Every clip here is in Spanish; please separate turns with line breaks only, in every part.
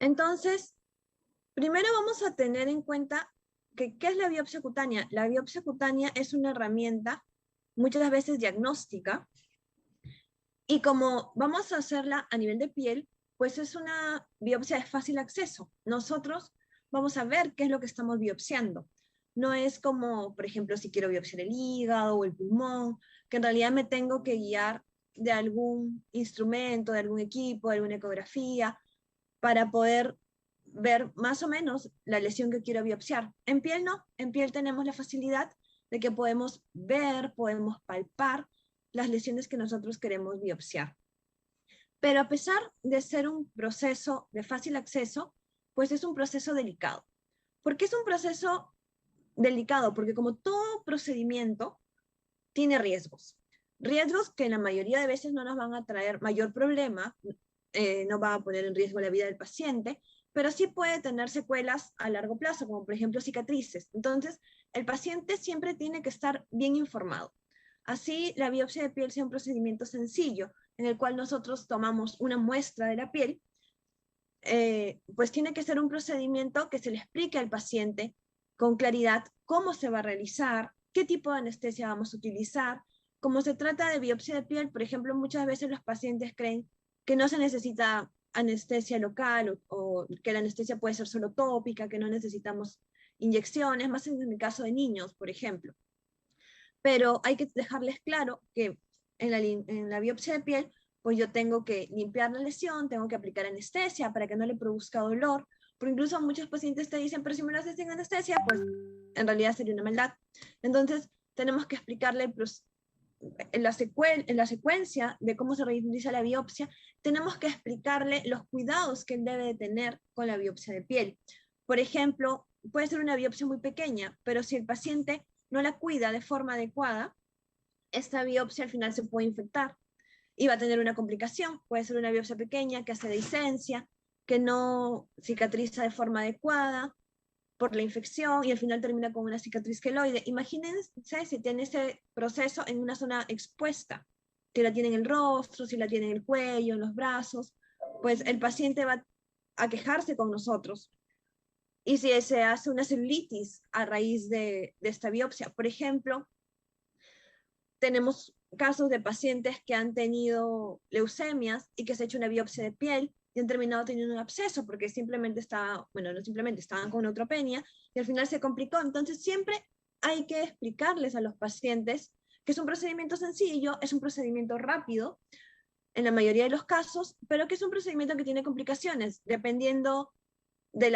Entonces, primero vamos a tener en cuenta que, ¿qué es la biopsia cutánea? La biopsia cutánea es una herramienta muchas veces diagnóstica y como vamos a hacerla a nivel de piel, pues es una biopsia de fácil acceso. Nosotros vamos a ver qué es lo que estamos biopsiando. No es como, por ejemplo, si quiero biopsiar el hígado o el pulmón, que en realidad me tengo que guiar de algún instrumento, de algún equipo, de alguna ecografía, para poder ver más o menos la lesión que quiero biopsiar. En piel no, en piel tenemos la facilidad de que podemos ver, podemos palpar las lesiones que nosotros queremos biopsiar. Pero a pesar de ser un proceso de fácil acceso, pues es un proceso delicado. ¿Por qué es un proceso delicado? Porque como todo procedimiento tiene riesgos. Riesgos que en la mayoría de veces no nos van a traer mayor problema, no va a poner en riesgo la vida del paciente, pero sí puede tener secuelas a largo plazo, como por ejemplo cicatrices. Entonces, el paciente siempre tiene que estar bien informado. Así, la biopsia de piel sea un procedimiento sencillo, en el cual nosotros tomamos una muestra de la piel, pues tiene que ser un procedimiento que se le explique al paciente con claridad cómo se va a realizar, qué tipo de anestesia vamos a utilizar. Como se trata de biopsia de piel, por ejemplo, muchas veces los pacientes creen que no se necesita anestesia local o que la anestesia puede ser solo tópica, que no necesitamos inyecciones, más en el caso de niños, por ejemplo. Pero hay que dejarles claro que en la biopsia de piel, pues yo tengo que limpiar la lesión, tengo que aplicar anestesia para que no le produzca dolor, porque incluso muchos pacientes te dicen, pero si me lo haces sin anestesia, pues en realidad sería una maldad. Entonces, tenemos que explicarle en la secuencia de cómo se realiza la biopsia, tenemos que explicarle los cuidados que él debe de tener con la biopsia de piel. Por ejemplo, puede ser una biopsia muy pequeña, pero si el paciente no la cuida de forma adecuada, esta biopsia al final se puede infectar y va a tener una complicación. Puede ser una biopsia pequeña que hace dehiscencia, que no cicatriza de forma adecuada por la infección y al final termina con una cicatriz queloide. Imagínense si tiene ese proceso en una zona expuesta, si la tiene en el rostro, si la tiene en el cuello, en los brazos, pues el paciente va a quejarse con nosotros. Y si se hace una celulitis a raíz de esta biopsia, por ejemplo, tenemos casos de pacientes que han tenido leucemias y que se ha hecho una biopsia de piel y han terminado teniendo un absceso porque simplemente estaba, bueno, no simplemente estaban con neutropenia y al final se complicó. Entonces siempre hay que explicarles a los pacientes que es un procedimiento sencillo, es un procedimiento rápido en la mayoría de los casos, pero que es un procedimiento que tiene complicaciones dependiendo de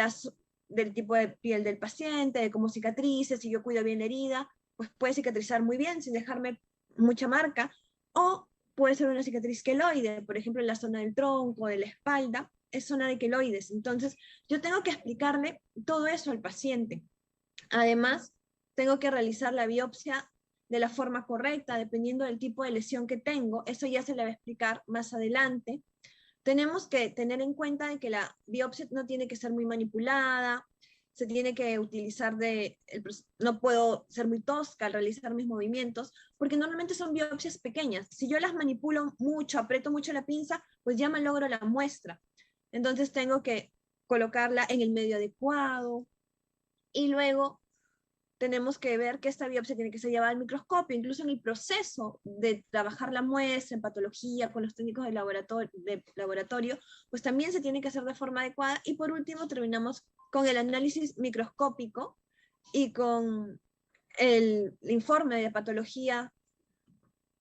del tipo de piel del paciente, de cómo cicatrice, si yo cuido bien la herida, pues puede cicatrizar muy bien sin dejarme mucha marca, o puede ser una cicatriz queloide, por ejemplo, en la zona del tronco, de la espalda, es zona de queloides. Entonces, yo tengo que explicarle todo eso al paciente. Además, tengo que realizar la biopsia de la forma correcta, dependiendo del tipo de lesión que tengo. Eso ya se le va a explicar más adelante. Tenemos que tener en cuenta de que la biopsia no tiene que ser muy manipulada, se tiene que utilizar no puedo ser muy tosca al realizar mis movimientos, porque normalmente son biopsias pequeñas. Si yo las manipulo mucho, aprieto mucho la pinza, pues ya me logro la muestra. Entonces tengo que colocarla en el medio adecuado y luego tenemos que ver que esta biopsia tiene que ser llevada al microscopio, incluso en el proceso de trabajar la muestra en patología con los técnicos de laboratorio, pues también se tiene que hacer de forma adecuada. Y por último, terminamos con el análisis microscópico y con el informe de patología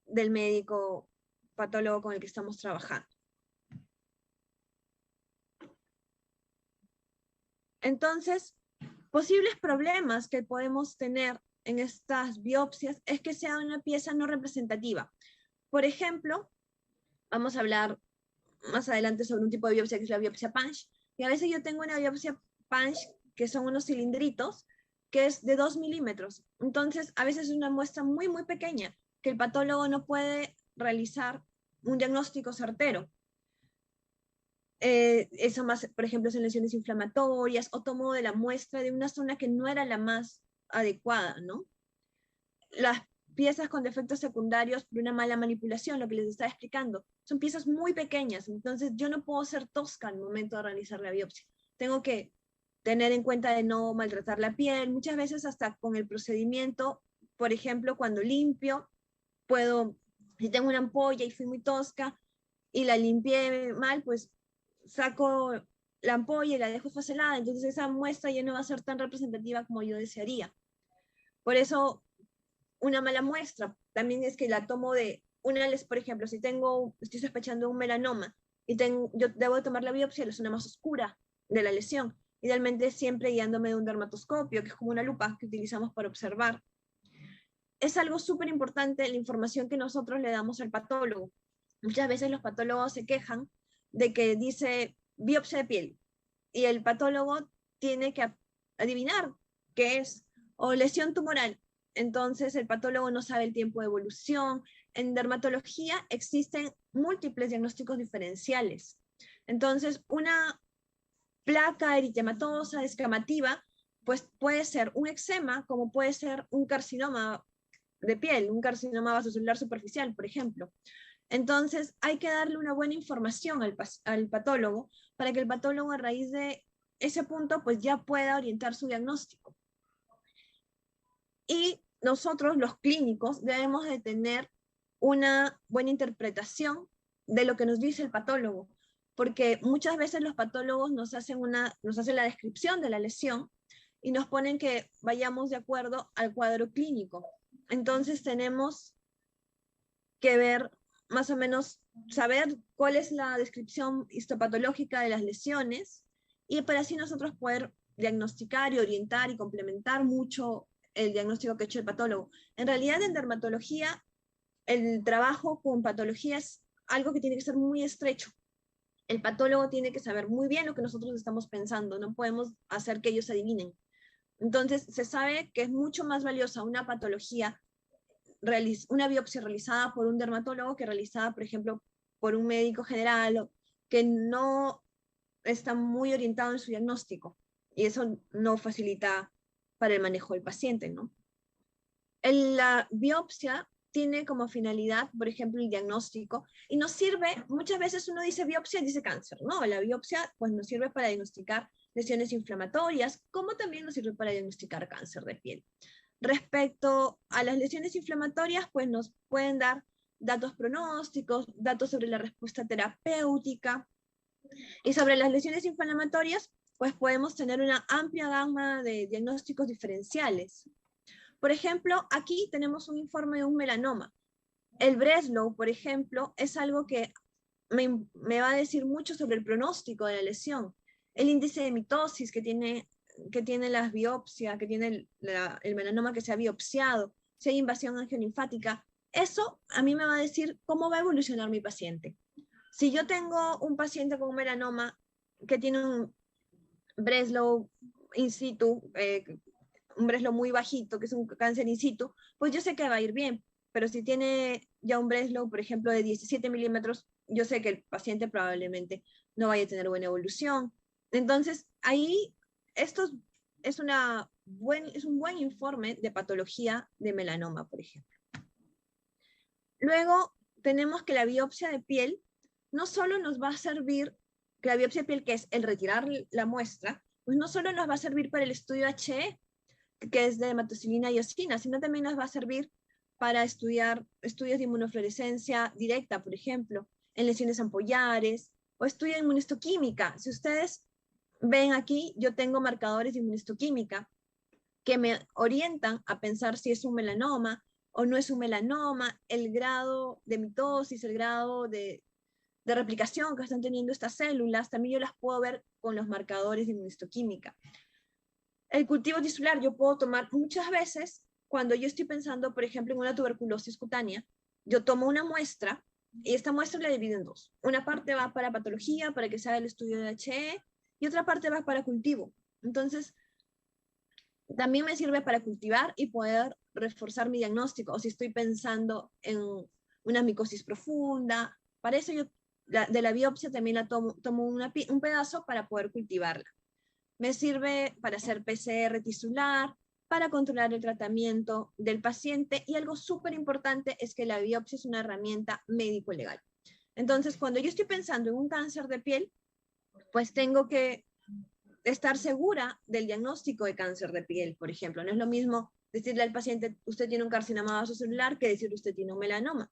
del médico patólogo con el que estamos trabajando. Entonces, posibles problemas que podemos tener en estas biopsias es que sea una pieza no representativa. Por ejemplo, vamos a hablar más adelante sobre un tipo de biopsia que es la biopsia punch, y a veces yo tengo una biopsia punch que son unos cilindritos que es de 2 milímetros. Entonces, a veces es una muestra muy, muy pequeña que el patólogo no puede realizar un diagnóstico certero. Eso más, por ejemplo, son lesiones inflamatorias o tomo de la muestra de una zona que no era la más adecuada, ¿no? Las piezas con defectos secundarios por una mala manipulación, lo que les estaba explicando, son piezas muy pequeñas, entonces yo no puedo ser tosca al momento de realizar la biopsia. tengo que tener en cuenta de no maltratar la piel. Muchas veces hasta con el procedimiento, por ejemplo, cuando limpio, puedo, si tengo una ampolla y fui muy tosca y la limpié mal, pues saco la ampolla y la dejo esfacelada, entonces esa muestra ya no va a ser tan representativa como yo desearía. Por eso, una mala muestra también es que la tomo de una, por ejemplo, si estoy sospechando un melanoma y yo debo de tomar la biopsia, la zona más oscura de la lesión, idealmente siempre guiándome de un dermatoscopio, que es como una lupa que utilizamos para observar. Es algo súper importante la información que nosotros le damos al patólogo. Muchas veces los patólogos se quejan de que dice biopsia de piel y el patólogo tiene que adivinar qué es, o lesión tumoral. Entonces el patólogo no sabe el tiempo de evolución. En dermatología existen múltiples diagnósticos diferenciales. Entonces una placa eritematosa, descamativa, pues puede ser un eczema, como puede ser un carcinoma de piel, un carcinoma vasocelular superficial, por ejemplo. Entonces, hay que darle una buena información al patólogo para que el patólogo a raíz de ese punto pues ya pueda orientar su diagnóstico. Y nosotros, los clínicos, debemos de tener una buena interpretación de lo que nos dice el patólogo, porque muchas veces los patólogos nos hacen la descripción de la lesión y nos ponen que vayamos de acuerdo al cuadro clínico. Entonces tenemos que ver más o menos, saber cuál es la descripción histopatológica de las lesiones y para así nosotros poder diagnosticar y orientar y complementar mucho el diagnóstico que ha hecho el patólogo. En realidad en dermatología el trabajo con patología es algo que tiene que ser muy estrecho. El patólogo tiene que saber muy bien lo que nosotros estamos pensando, no podemos hacer que ellos adivinen. Entonces se sabe que es mucho más valiosa una patología, una biopsia realizada por un dermatólogo que realizada, por ejemplo, por un médico general que no está muy orientado en su diagnóstico y eso no facilita para el manejo del paciente, ¿no? La biopsia tiene como finalidad, por ejemplo, el diagnóstico y nos sirve, muchas veces uno dice biopsia y dice cáncer, ¿no? La biopsia pues nos sirve para diagnosticar lesiones inflamatorias, como también nos sirve para diagnosticar cáncer de piel. Respecto a las lesiones inflamatorias, pues nos pueden dar datos pronósticos, datos sobre la respuesta terapéutica. Y sobre las lesiones inflamatorias, pues podemos tener una amplia gama de diagnósticos diferenciales. Por ejemplo, aquí tenemos un informe de un melanoma. El Breslow, por ejemplo, es algo que me va a decir mucho sobre el pronóstico de la lesión. El índice de mitosis que tiene las biopsias, que tiene el melanoma que se ha biopsiado, si hay invasión angiolinfática, eso a mí me va a decir cómo va a evolucionar mi paciente. Si yo tengo un paciente con un melanoma que tiene un Breslow in situ, un Breslow muy bajito, que es un cáncer in situ, pues yo sé que va a ir bien. Pero si tiene ya un Breslow, por ejemplo, de 17 milímetros, yo sé que el paciente probablemente no vaya a tener buena evolución. Entonces, ahí esto es un buen informe de patología de melanoma, por ejemplo. Luego, tenemos que la biopsia de piel no solo nos va a servir, que la biopsia de piel, que es el retirar la muestra, pues no solo nos va a servir para el estudio HE, que es de hematocilina y eosina, sino también nos va a servir para estudiar estudios de inmunofluorescencia directa, por ejemplo, en lesiones ampollares, o estudio de inmunistoquímica. Si ustedes ven aquí, yo tengo marcadores de inmunistoquímica que me orientan a pensar si es un melanoma o no es un melanoma, el grado de mitosis, el grado de replicación que están teniendo estas células, también yo las puedo ver con los marcadores de inmunistoquímica. El cultivo tisular yo puedo tomar muchas veces cuando yo estoy pensando, por ejemplo, en una tuberculosis cutánea, yo tomo una muestra y esta muestra la divido en dos. Una parte va para patología, para que se haga el estudio de HE, y otra parte va para cultivo. Entonces, también me sirve para cultivar y poder reforzar mi diagnóstico, o si estoy pensando en una micosis profunda. Para eso yo de la biopsia también la tomo un pedazo para poder cultivarla. Me sirve para hacer PCR tisular, para controlar el tratamiento del paciente y algo súper importante es que la biopsia es una herramienta médico-legal. Entonces, cuando yo estoy pensando en un cáncer de piel, pues tengo que estar segura del diagnóstico de cáncer de piel, por ejemplo. No es lo mismo decirle al paciente, usted tiene un carcinoma vasocelular, que decirle, usted tiene un melanoma.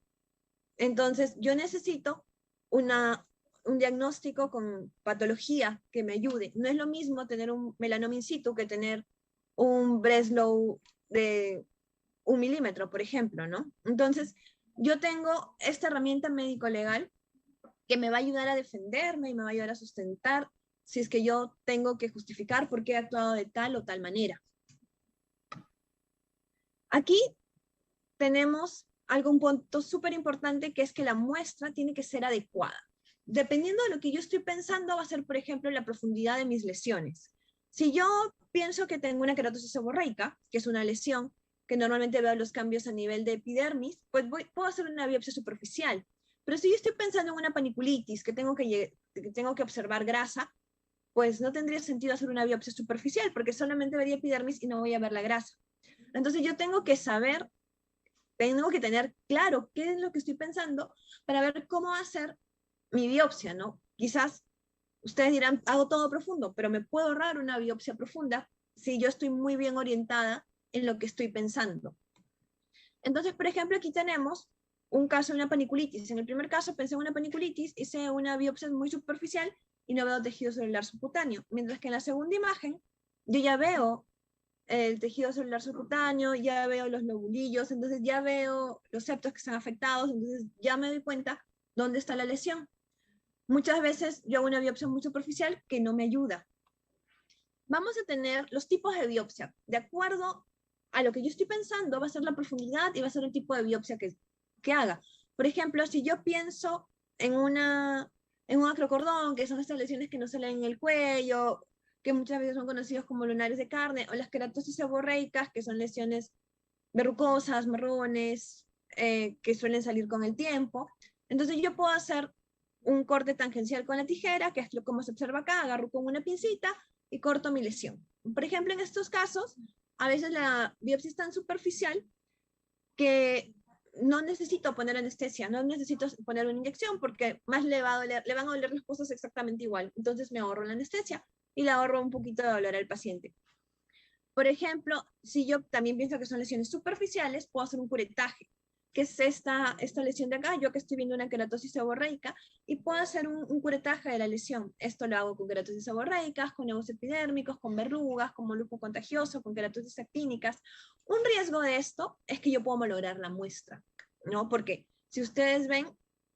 Entonces, yo necesito un diagnóstico con patología que me ayude. No es lo mismo tener un melanoma in situ que tener un Breslow de 1 milímetro, por ejemplo, ¿no? Entonces, yo tengo esta herramienta médico-legal que me va a ayudar a defenderme y me va a ayudar a sustentar si es que yo tengo que justificar por qué he actuado de tal o tal manera. Aquí tenemos un punto súper importante, que es que la muestra tiene que ser adecuada. Dependiendo de lo que yo estoy pensando, va a ser, por ejemplo, la profundidad de mis lesiones. Si yo pienso que tengo una queratosis seborreica, que es una lesión que normalmente veo los cambios a nivel de epidermis, pues puedo hacer una biopsia superficial. Pero si yo estoy pensando en una paniculitis, que tengo que observar grasa, pues no tendría sentido hacer una biopsia superficial, porque solamente vería epidermis y no voy a ver la grasa. Entonces yo tengo que tener claro qué es lo que estoy pensando para ver cómo hacer mi biopsia, ¿no? Quizás ustedes dirán, hago todo profundo, pero me puedo ahorrar una biopsia profunda si yo estoy muy bien orientada en lo que estoy pensando. Entonces, por ejemplo, aquí tenemos un caso de una paniculitis. En el primer caso pensé en una paniculitis, hice una biopsia muy superficial y no veo tejido celular subcutáneo. Mientras que en la segunda imagen, yo ya veo el tejido celular subcutáneo, ya veo los lobulillos, entonces ya veo los septos que están afectados, entonces ya me doy cuenta dónde está la lesión. Muchas veces yo hago una biopsia muy superficial que no me ayuda. Vamos a tener los tipos de biopsia. De acuerdo a lo que yo estoy pensando, va a ser la profundidad y va a ser el tipo de biopsia que haga. Por ejemplo, si yo pienso en un acrocordón, que son estas lesiones que no salen en el cuello, que muchas veces son conocidos como lunares de carne, o las queratosis seborreicas, que son lesiones verrucosas, marrones, que suelen salir con el tiempo. Entonces yo puedo hacer un corte tangencial con la tijera, que es como se observa acá, agarro con una pincita y corto mi lesión. Por ejemplo, en estos casos, a veces la biopsia es tan superficial que no necesito poner anestesia, no necesito poner una inyección, porque más le van a doler las cosas exactamente igual. Entonces me ahorro la anestesia y le ahorro un poquito de dolor al paciente. Por ejemplo, si yo también pienso que son lesiones superficiales, puedo hacer un curetaje, que es esta lesión de acá, yo que estoy viendo una queratosis seborreica, y puedo hacer un curetaje de la lesión. Esto lo hago con queratosis seborreicas, con nevos epidérmicos, con verrugas, con molusco contagioso, con queratosis actínicas. Un riesgo de esto es que yo puedo malograr la muestra, ¿no? Porque si ustedes ven,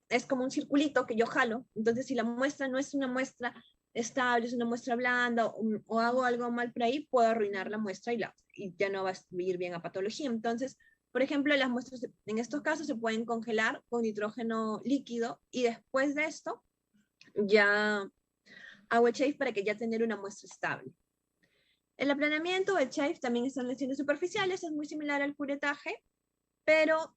es como un circulito que yo jalo, entonces si la muestra no es una muestra estable, es una muestra blanda, o hago algo mal por ahí, puedo arruinar la muestra y ya no va a ir bien a patología. Entonces, por ejemplo, las muestras en estos casos se pueden congelar con nitrógeno líquido y después de esto ya hago el chafe para que ya tener una muestra estable. El aplanamiento, el chafe, también son lesiones superficiales, es muy similar al curetaje, pero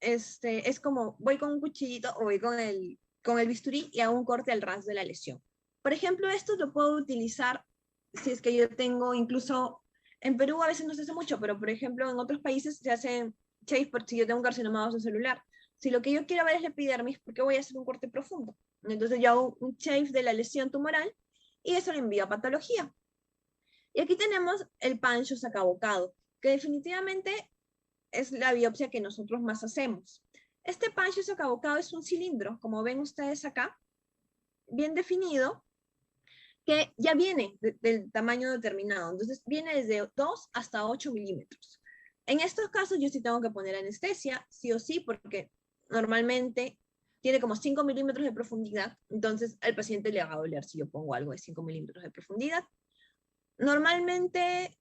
es como voy con un cuchillito o voy con el bisturí y hago un corte al ras de la lesión. Por ejemplo, esto lo puedo utilizar si es que yo tengo, incluso en Perú a veces no se hace mucho, pero por ejemplo en otros países se hace chafe por si yo tengo un carcinoma vasocelular. Si lo que yo quiero ver es la epidermis, ¿por qué voy a hacer un corte profundo? Entonces yo hago un chafe de la lesión tumoral y eso lo envío a patología. Y aquí tenemos el pancho sacabocado, que definitivamente es la biopsia que nosotros más hacemos. Este pancho sacabocado es un cilindro, como ven ustedes acá, bien definido, que ya viene del tamaño determinado. Entonces viene desde 2 hasta 8 milímetros. En estos casos yo sí tengo que poner anestesia, sí o sí, porque normalmente tiene como 5 milímetros de profundidad, entonces al paciente le va a doler si yo pongo algo de 5 milímetros de profundidad. Normalmente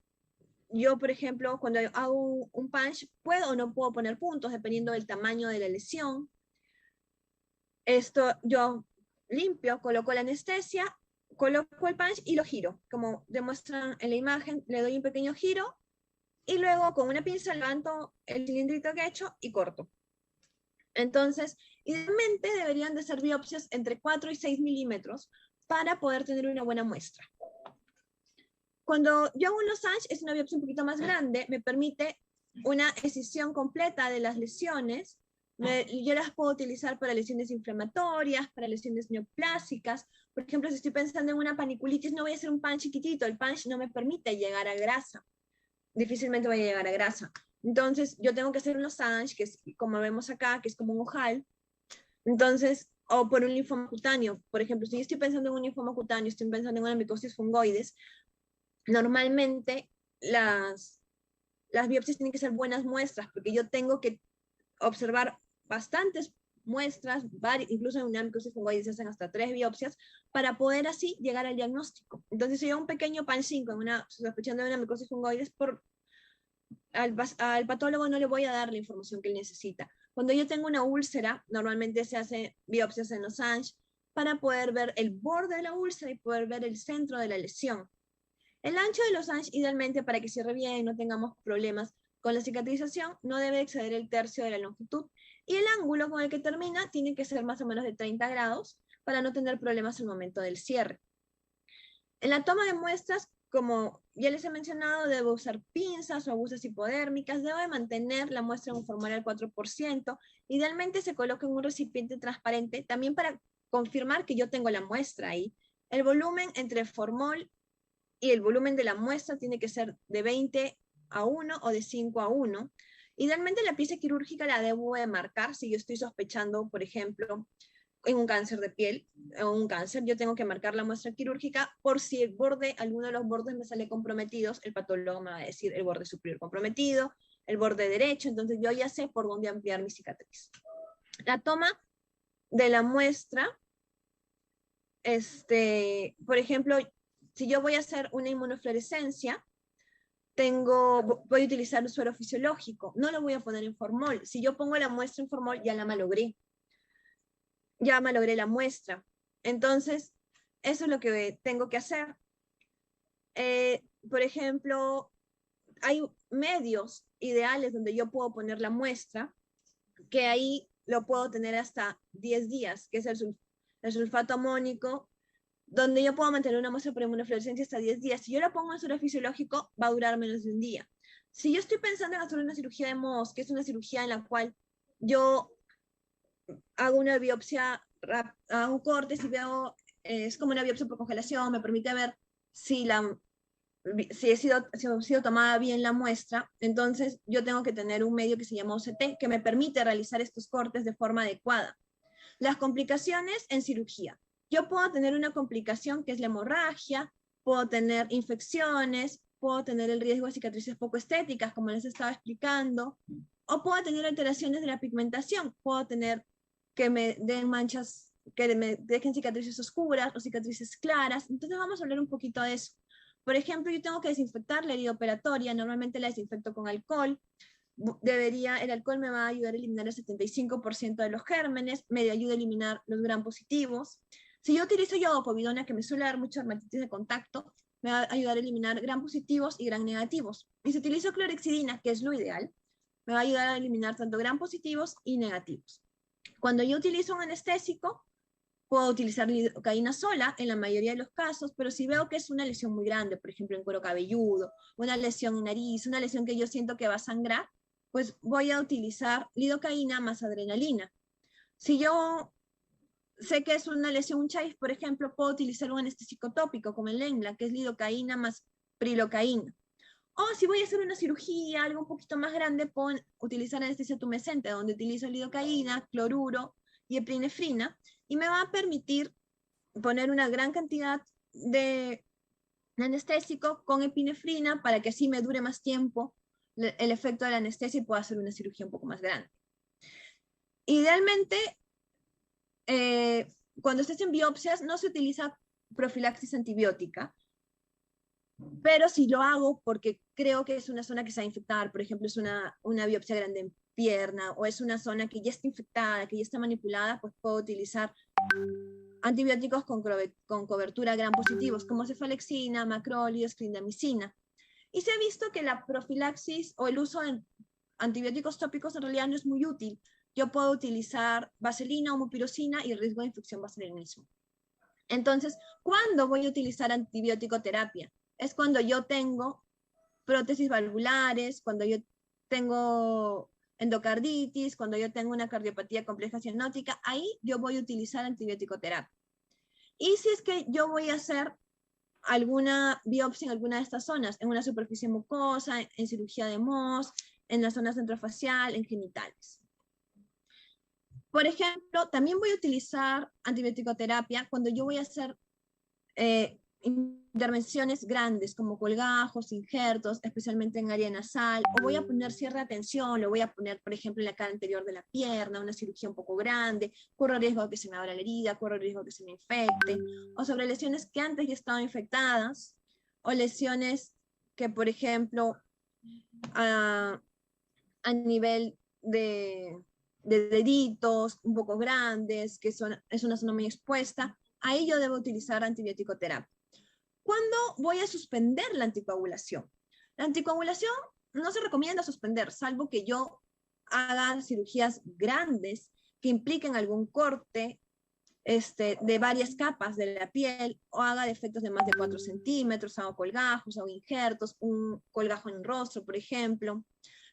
yo, por ejemplo, cuando hago un punch, puedo o no puedo poner puntos, dependiendo del tamaño de la lesión. Esto yo limpio, coloco la anestesia, coloco el punch y lo giro. Como demuestran en la imagen, le doy un pequeño giro y luego con una pinza levanto el cilindrito que he hecho y corto. Entonces, idealmente deberían de ser biopsias entre 4 y 6 milímetros para poder tener una buena muestra. Cuando yo hago un Losange, es una biopsia un poquito más grande, me permite una escisión completa de las lesiones Yo las puedo utilizar para lesiones inflamatorias, para lesiones neoplásicas. Por ejemplo, si estoy pensando en una paniculitis, no voy a hacer un punch chiquitito. El punch no me permite llegar a grasa. Difícilmente voy a llegar a grasa. Entonces, yo tengo que hacer un losange, que es como vemos acá, que es como un ojal. Entonces, o por un linfoma cutáneo. Por ejemplo, si yo estoy pensando en un linfoma cutáneo, estoy pensando en una micosis fungoides, normalmente las biopsias tienen que ser buenas muestras, porque yo tengo que observar bastantes muestras, incluso en una micosis fungoides se hacen hasta 3 biopsias, para poder así llegar al diagnóstico. Entonces, si yo un pequeño PAN 5 sospechando de una micosis fungoides, al patólogo no le voy a dar la información que él necesita. Cuando yo tengo una úlcera, normalmente se hace biopsias en los ANG para poder ver el borde de la úlcera y poder ver el centro de la lesión. El ancho de los ANG, idealmente, para que cierre bien y no tengamos problemas con la cicatrización, no debe exceder el tercio de la longitud. Y el ángulo con el que termina tiene que ser más o menos de 30 grados para no tener problemas al momento del cierre. En la toma de muestras, como ya les he mencionado, debo usar pinzas o agujas hipodérmicas, debo de mantener la muestra en un formol al 4%, idealmente se coloca en un recipiente transparente, también para confirmar que yo tengo la muestra ahí. El volumen entre el formol y el volumen de la muestra tiene que ser de 20:1 o de 5:1. Idealmente la pieza quirúrgica la debo de marcar si yo estoy sospechando, por ejemplo, en un cáncer de piel o un cáncer, yo tengo que marcar la muestra quirúrgica por si el borde, alguno de los bordes me sale comprometidos, el patólogo me va a decir el borde superior comprometido, el borde derecho, entonces yo ya sé por dónde ampliar mi cicatriz. La toma de la muestra, por ejemplo, si yo voy a hacer una inmunofluorescencia, voy a utilizar un suero fisiológico, no lo voy a poner en formol. Si yo pongo la muestra en formol, ya la malogré. Ya malogré la muestra. Entonces, eso es lo que tengo que hacer. Por ejemplo, hay medios ideales donde yo puedo poner la muestra, que ahí lo puedo tener hasta 10 días, que es el sulfato amónico, donde yo puedo mantener una muestra por inmunofluorescencia hasta 10 días. Si yo la pongo en suero fisiológico, va a durar menos de un día. Si yo estoy pensando en hacer una cirugía de Mohs, que es una cirugía en la cual yo hago una biopsia, hago cortes y veo, es como una biopsia por congelación, me permite ver si si ha sido tomada bien la muestra, entonces yo tengo que tener un medio que se llama OCT, que me permite realizar estos cortes de forma adecuada. Las complicaciones en cirugía. Yo puedo tener una complicación que es la hemorragia, puedo tener infecciones, puedo tener el riesgo de cicatrices poco estéticas, como les estaba explicando, o puedo tener alteraciones de la pigmentación, puedo tener que me den manchas, que me dejen cicatrices oscuras o cicatrices claras. Entonces vamos a hablar un poquito de eso. Por ejemplo, yo tengo que desinfectar la herida operatoria, normalmente la desinfecto con alcohol. El alcohol me va a ayudar a eliminar el 75% de los gérmenes, me ayuda a eliminar los gram positivos. Si yo utilizo iodopovidona, que me suele dar mucha dermatitis de contacto, me va a ayudar a eliminar gram positivos y gram negativos. Y si utilizo clorexidina, que es lo ideal, me va a ayudar a eliminar tanto gram positivos y negativos. Cuando yo utilizo un anestésico, puedo utilizar lidocaína sola en la mayoría de los casos, pero si veo que es una lesión muy grande, por ejemplo en cuero cabelludo, una lesión en nariz, una lesión que yo siento que va a sangrar, pues voy a utilizar lidocaína más adrenalina. Si yo sé que es una lesión, un chaif, por ejemplo, puedo utilizar un anestésico tópico como el Lengla, que es lidocaína más prilocaína. O si voy a hacer una cirugía, algo un poquito más grande, puedo utilizar anestesia tumescente, donde utilizo lidocaína, cloruro y epinefrina, y me va a permitir poner una gran cantidad de anestésico con epinefrina para que así me dure más tiempo el efecto de la anestesia y pueda hacer una cirugía un poco más grande. Idealmente, cuando se hacen biopsias no se utiliza profilaxis antibiótica, pero si lo hago porque creo que es una zona que se va a infectar, por ejemplo, es una biopsia grande en pierna o es una zona que ya está infectada, que ya está manipulada, pues puedo utilizar antibióticos con cobertura gram positivos, como cefalexina, macrólidos, clindamicina. Y se ha visto que la profilaxis o el uso de antibióticos tópicos en realidad no es muy útil. Yo puedo utilizar vaselina o mupirocina y el riesgo de infección va a ser el mismo. Entonces, ¿cuándo voy a utilizar antibiótico terapia? Es cuando yo tengo prótesis valvulares, cuando yo tengo endocarditis, cuando yo tengo una cardiopatía compleja cianótica, ahí yo voy a utilizar antibiótico terapia. Y si es que yo voy a hacer alguna biopsia en alguna de estas zonas, en una superficie mucosa, en cirugía de Mohs, en la zona centrofacial, en genitales. Por ejemplo, también voy a utilizar antibiótico terapia cuando yo voy a hacer intervenciones grandes como colgajos, injertos, especialmente en área nasal, o voy a poner cierre de tensión, lo voy a poner, por ejemplo, en la cara anterior de la pierna, una cirugía un poco grande, corro riesgo de que se me abra la herida, corro riesgo de que se me infecte, o sobre lesiones que antes ya estaban infectadas, o lesiones que, por ejemplo, a nivel de deditos un poco grandes, que es una zona muy expuesta, ahí yo debo utilizar antibiótico terapia. ¿Cuándo voy a suspender la anticoagulación? La anticoagulación no se recomienda suspender, salvo que yo haga cirugías grandes que impliquen algún corte de varias capas de la piel o haga defectos de más de 4 centímetros, hago colgajos, hago injertos, un colgajo en el rostro, por ejemplo.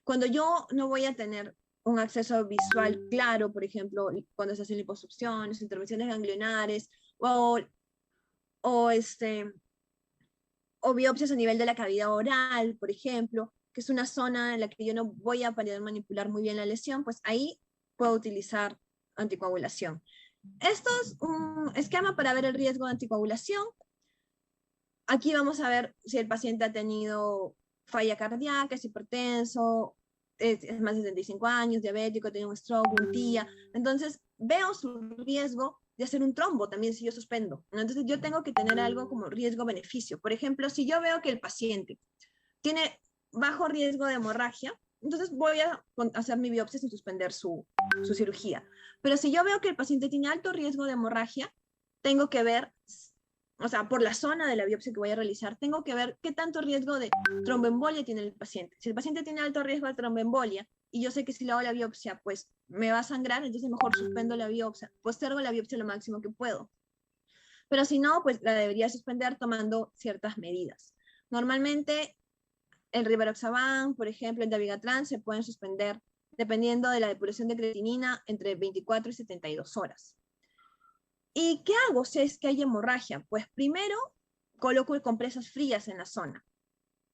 Cuando yo no voy a tener un acceso visual claro, por ejemplo, cuando se hacen liposucciones, intervenciones ganglionares o, o, o biopsias a nivel de la cavidad oral, por ejemplo, que es una zona en la que yo no voy a poder manipular muy bien la lesión, pues ahí puedo utilizar anticoagulación. Esto es un esquema para ver el riesgo de anticoagulación. Aquí vamos a ver si el paciente ha tenido falla cardíaca, es hipertenso, es más de 75 años, diabético, tiene un stroke, un TIA. Entonces, veo su riesgo de hacer un trombo también si yo suspendo. Entonces, yo tengo que tener algo como riesgo-beneficio. Por ejemplo, si yo veo que el paciente tiene bajo riesgo de hemorragia, entonces voy a hacer mi biopsia sin suspender su cirugía. Pero si yo veo que el paciente tiene alto riesgo de hemorragia, tengo que ver, o sea, por la zona de la biopsia que voy a realizar, tengo que ver qué tanto riesgo de tromboembolia tiene el paciente. Si el paciente tiene alto riesgo de tromboembolia y yo sé que si le hago la biopsia, pues me va a sangrar, entonces mejor suspendo la biopsia, postergo la biopsia lo máximo que puedo. Pero si no, pues la debería suspender tomando ciertas medidas. Normalmente el rivaroxaban, por ejemplo, el dabigatran se pueden suspender dependiendo de la depuración de creatinina entre 24 y 72 horas. ¿Y qué hago si es que hay hemorragia? Pues primero coloco compresas frías en la zona.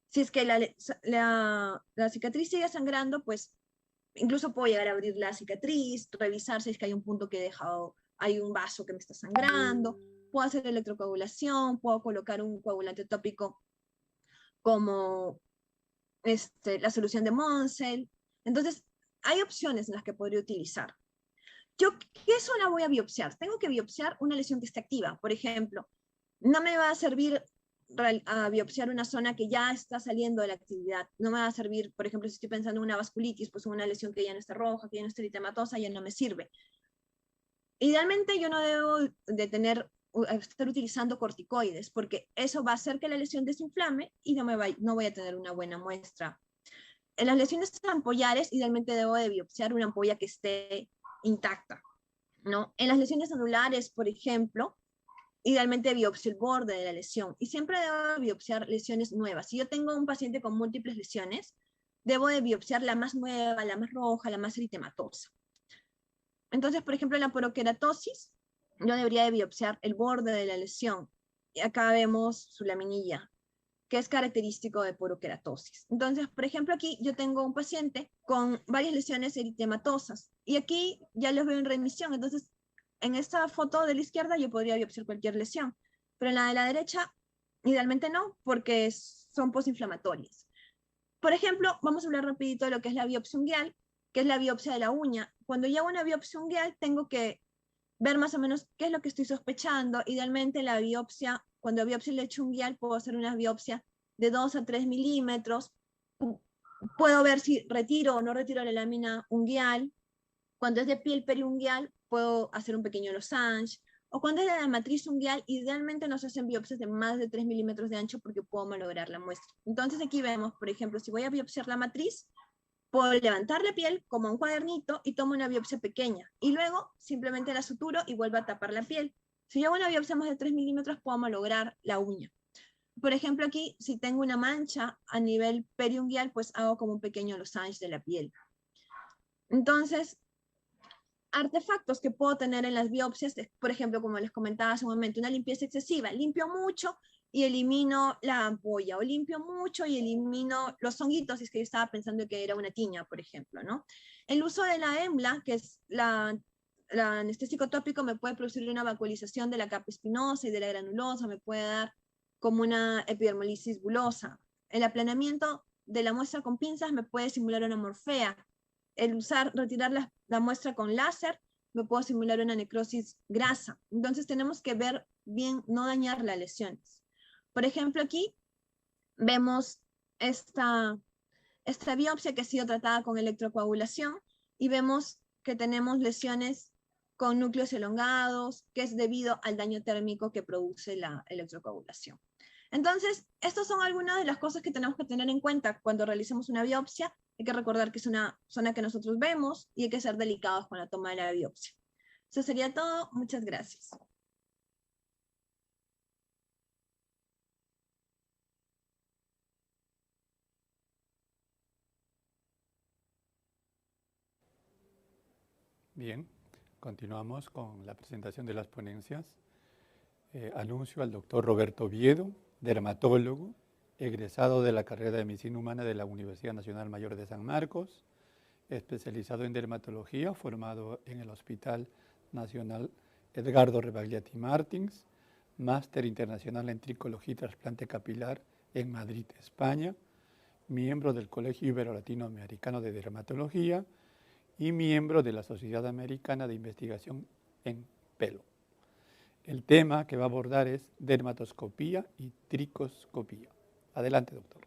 Si es que la cicatriz sigue sangrando, pues incluso puedo llegar a abrir la cicatriz, revisar si es que hay un punto que he dejado, hay un vaso que me está sangrando, puedo hacer electrocoagulación, puedo colocar un coagulante tópico como la solución de Monsell. Entonces, hay opciones en las que podría utilizar. ¿Yo qué zona voy a biopsiar? Tengo que biopsiar una lesión que esté activa. Por ejemplo, no me va a servir a biopsiar una zona que ya está saliendo de la actividad. No me va a servir, por ejemplo, si estoy pensando en una vasculitis, pues una lesión que ya no está roja, que ya no está eritematosa, ya no me sirve. Idealmente yo no debo de estar utilizando corticoides, porque eso va a hacer que la lesión desinflame y no voy a tener una buena muestra. En las lesiones ampollares, idealmente debo de biopsiar una ampolla que esté intacta, ¿no? En las lesiones anulares, por ejemplo, idealmente biopsio el borde de la lesión y siempre debo biopsiar lesiones nuevas. Si yo tengo un paciente con múltiples lesiones, debo de biopsiar la más nueva, la más roja, la más eritematosa. Entonces, por ejemplo, en la porokeratosis, yo debería de biopsiar el borde de la lesión. Y acá vemos su laminilla, que es característico de porokeratosis. Entonces, por ejemplo, aquí yo tengo un paciente con varias lesiones eritematosas y aquí ya los veo en remisión. Entonces, en esta foto de la izquierda yo podría biopsiar cualquier lesión, pero en la de la derecha, idealmente no, porque son posinflamatorias. Por ejemplo, vamos a hablar rapidito de lo que es la biopsia unguial, que es la biopsia de la uña. Cuando yo hago una biopsia unguial, tengo que ver más o menos qué es lo que estoy sospechando. Idealmente la biopsia, cuando biopsio el lecho unguial, puedo hacer una biopsia de 2 a 3 milímetros. Puedo ver si retiro o no retiro la lámina unguial. Cuando es de piel periunguial, puedo hacer un pequeño losange. O cuando es de la matriz unguial, idealmente nos hacen biopsias de más de 3 milímetros de ancho porque puedo malograr la muestra. Entonces aquí vemos, por ejemplo, si voy a biopsiar la matriz, puedo levantar la piel como un cuadernito y tomo una biopsia pequeña. Y luego simplemente la suturo y vuelvo a tapar la piel. Si yo hago una biopsia más de 3 milímetros, puedo malograr la uña. Por ejemplo, aquí, si tengo una mancha a nivel periunguial, pues hago como un pequeño losange de la piel. Entonces, artefactos que puedo tener en las biopsias, por ejemplo, como les comentaba hace un momento, una limpieza excesiva, limpio mucho y elimino la ampolla, o limpio mucho y elimino los honguitos, si es que yo estaba pensando que era una tiña, por ejemplo, ¿no? El uso de la EMLA, que es la anestésico tópico, me puede producir una vacuolización de la capa espinosa y de la granulosa, me puede dar como una epidermolisis bulosa. El aplanamiento de la muestra con pinzas me puede simular una morfea. El retirar la muestra con láser, me puedo simular una necrosis grasa. Entonces tenemos que ver bien, no dañar las lesiones. Por ejemplo, aquí vemos esta biopsia que ha sido tratada con electrocoagulación y vemos que tenemos lesiones con núcleos elongados, que es debido al daño térmico que produce la electrocoagulación. Entonces, estas son algunas de las cosas que tenemos que tener en cuenta cuando realicemos una biopsia. Hay que recordar que es una zona que nosotros vemos y hay que ser delicados con la toma de la biopsia. Eso sería todo. Muchas gracias.
Bien, continuamos con la presentación de las ponencias. Anuncio al doctor Roberto Oviedo, dermatólogo, egresado de la carrera de Medicina Humana de la Universidad Nacional Mayor de San Marcos, especializado en dermatología, formado en el Hospital Nacional Edgardo Rebagliati Martins, máster internacional en tricología y trasplante capilar en Madrid, España, miembro del Colegio Ibero-Latinoamericano de Dermatología y miembro de la Sociedad Americana de Investigación en Pelo. El tema que va a abordar es dermatoscopía y tricoscopía. Adelante, doctor.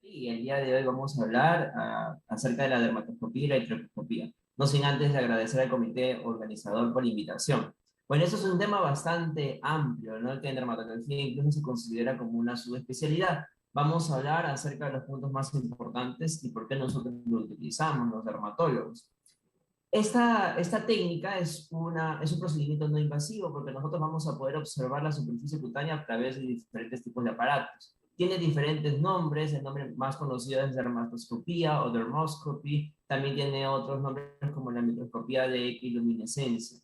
Y el día de hoy vamos a hablar acerca de la dermatoscopía y la tricoscopía. No sin antes de agradecer al comité organizador por la invitación. Bueno, eso es un tema bastante amplio, ¿no? Que en dermatología incluso se considera como una subespecialidad. Vamos a hablar acerca de los puntos más importantes y por qué nosotros lo utilizamos, los dermatólogos. Esta técnica es un procedimiento no invasivo porque nosotros vamos a poder observar la superficie cutánea a través de diferentes tipos de aparatos. Tiene diferentes nombres, el nombre más conocido es dermatoscopía o dermoscopy, también tiene otros nombres como la microscopía de equiluminescencia.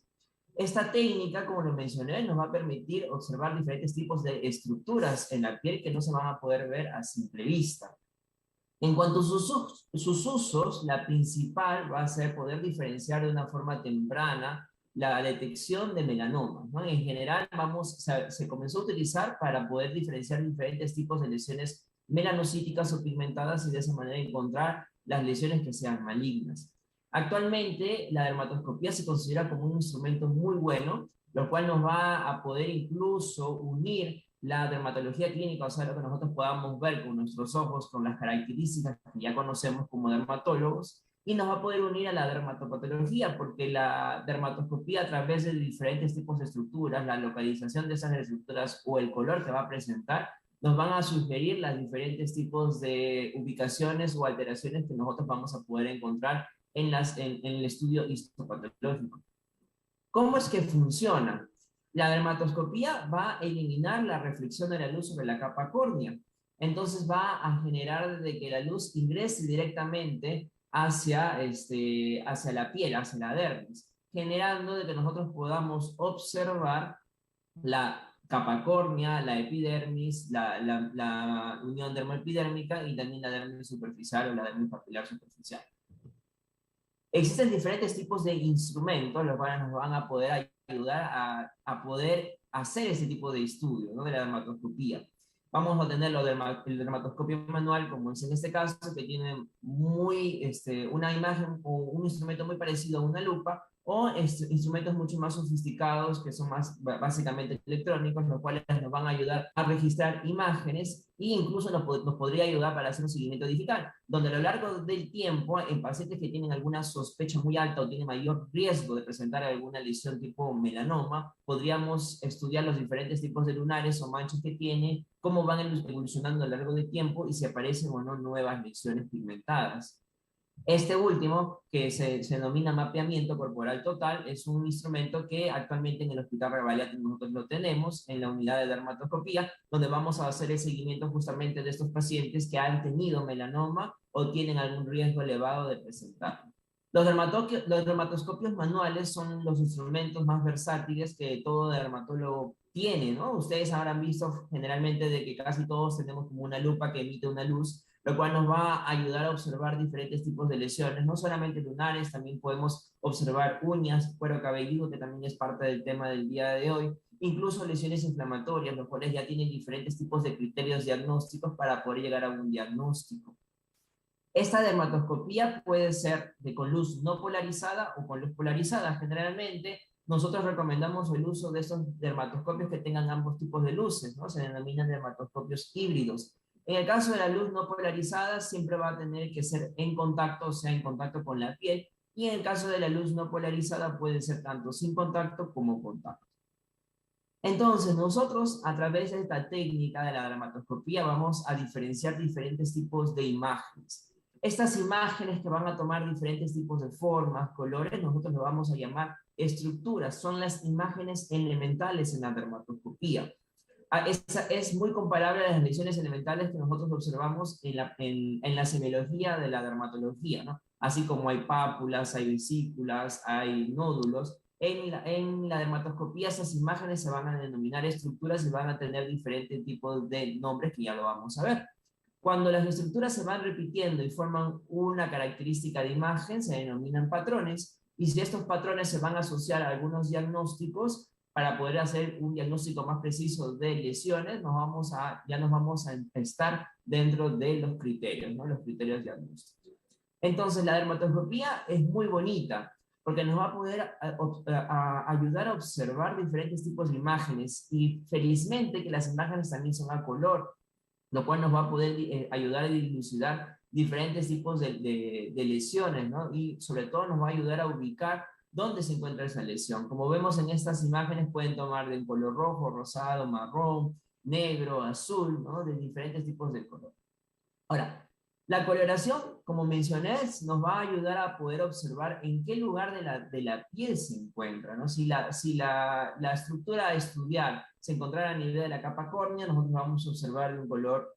Esta técnica, como lo mencioné, nos va a permitir observar diferentes tipos de estructuras en la piel que no se van a poder ver a simple vista. En cuanto a sus usos, la principal va a ser poder diferenciar de una forma temprana la detección de melanomas, ¿no? En general, se comenzó a utilizar para poder diferenciar diferentes tipos de lesiones melanocíticas o pigmentadas y de esa manera encontrar las lesiones que sean malignas. Actualmente, la dermatoscopía se considera como un instrumento muy bueno, lo cual nos va a poder incluso unir la dermatología clínica, o sea, lo que nosotros podamos ver con nuestros ojos, con las características que ya conocemos como dermatólogos, y nos va a poder unir a la dermatopatología, porque la dermatoscopía a través de diferentes tipos de estructuras, la localización de esas estructuras o el color que va a presentar, nos van a sugerir los diferentes tipos de ubicaciones o alteraciones que nosotros vamos a poder encontrar en el estudio histopatológico. ¿Cómo es que funciona? La dermatoscopía va a eliminar la reflexión de la luz sobre la capa córnea. Entonces va a generar de que la luz ingrese directamente hacia la piel, hacia la dermis, generando de que nosotros podamos observar la capa córnea, la epidermis, la unión dermoepidérmica y también la dermis superficial o la dermis papilar superficial. Existen diferentes tipos de instrumentos, los cuales nos van a poder ayudar a poder hacer ese tipo de estudio, ¿no? De la dermatoscopía. Vamos a tener el dermatoscopio manual, como es en este caso, que tiene una imagen o un instrumento muy parecido a una lupa, o instrumentos mucho más sofisticados que son más básicamente electrónicos, los cuales nos van a ayudar a registrar imágenes e incluso nos podría ayudar para hacer un seguimiento digital, donde a lo largo del tiempo, en pacientes que tienen alguna sospecha muy alta o tienen mayor riesgo de presentar alguna lesión tipo melanoma, podríamos estudiar los diferentes tipos de lunares o manchas que tiene, cómo van evolucionando a lo largo del tiempo y si aparecen o no nuevas lesiones pigmentadas. Este último, que se denomina mapeamiento corporal total, es un instrumento que actualmente en el Hospital Revalía nosotros lo tenemos en la unidad de dermatoscopía, donde vamos a hacer el seguimiento justamente de estos pacientes que han tenido melanoma o tienen algún riesgo elevado de presentar. Los dermatoscopios manuales son los instrumentos más versátiles que todo dermatólogo tiene, ¿no? Ustedes habrán visto generalmente de que casi todos tenemos como una lupa que emite una luz, lo cual nos va a ayudar a observar diferentes tipos de lesiones, no solamente lunares, también podemos observar uñas, cuero cabelludo, que también es parte del tema del día de hoy, incluso lesiones inflamatorias, los cuales ya tienen diferentes tipos de criterios diagnósticos para poder llegar a un diagnóstico. Esta dermatoscopía puede ser con luz no polarizada o con luz polarizada. Generalmente, nosotros recomendamos el uso de esos dermatoscopios que tengan ambos tipos de luces, ¿no? Se denominan dermatoscopios híbridos. En el caso de la luz no polarizada, siempre va a tener que ser en contacto, o sea, en contacto con la piel. Y en el caso de la luz no polarizada, puede ser tanto sin contacto como contacto. Entonces, nosotros a través de esta técnica de la dermatoscopía vamos a diferenciar diferentes tipos de imágenes. Estas imágenes que van a tomar diferentes tipos de formas, colores, nosotros lo vamos a llamar estructuras, son las imágenes elementales en la dermatoscopía. Es muy comparable a las lesiones elementales que nosotros observamos en la semiología de la dermatología, ¿no? Así como hay pápulas, hay vesículas, hay nódulos. En la dermatoscopía esas imágenes se van a denominar estructuras y van a tener diferentes tipos de nombres que ya lo vamos a ver. Cuando las estructuras se van repitiendo y forman una característica de imagen, se denominan patrones, y si estos patrones se van a asociar a algunos diagnósticos, para poder hacer un diagnóstico más preciso de lesiones, ya nos vamos a estar dentro de los criterios, ¿no? Los criterios diagnósticos. Entonces, la dermatoscopía es muy bonita, porque nos va a poder ayudar a observar diferentes tipos de imágenes, y felizmente que las imágenes también son a color, lo cual nos va a poder ayudar a dilucidar diferentes tipos de lesiones, ¿no? Y sobre todo nos va a ayudar a ubicar dónde se encuentra esa lesión. Como vemos en estas imágenes, pueden tomar de color rojo, rosado, marrón, negro, azul, ¿no? De diferentes tipos de color. Ahora, la coloración, como mencioné, nos va a ayudar a poder observar en qué lugar de la piel se encuentra, ¿no? Si la estructura a estudiar se encontrara a nivel de la capa córnea, nosotros vamos a observar un color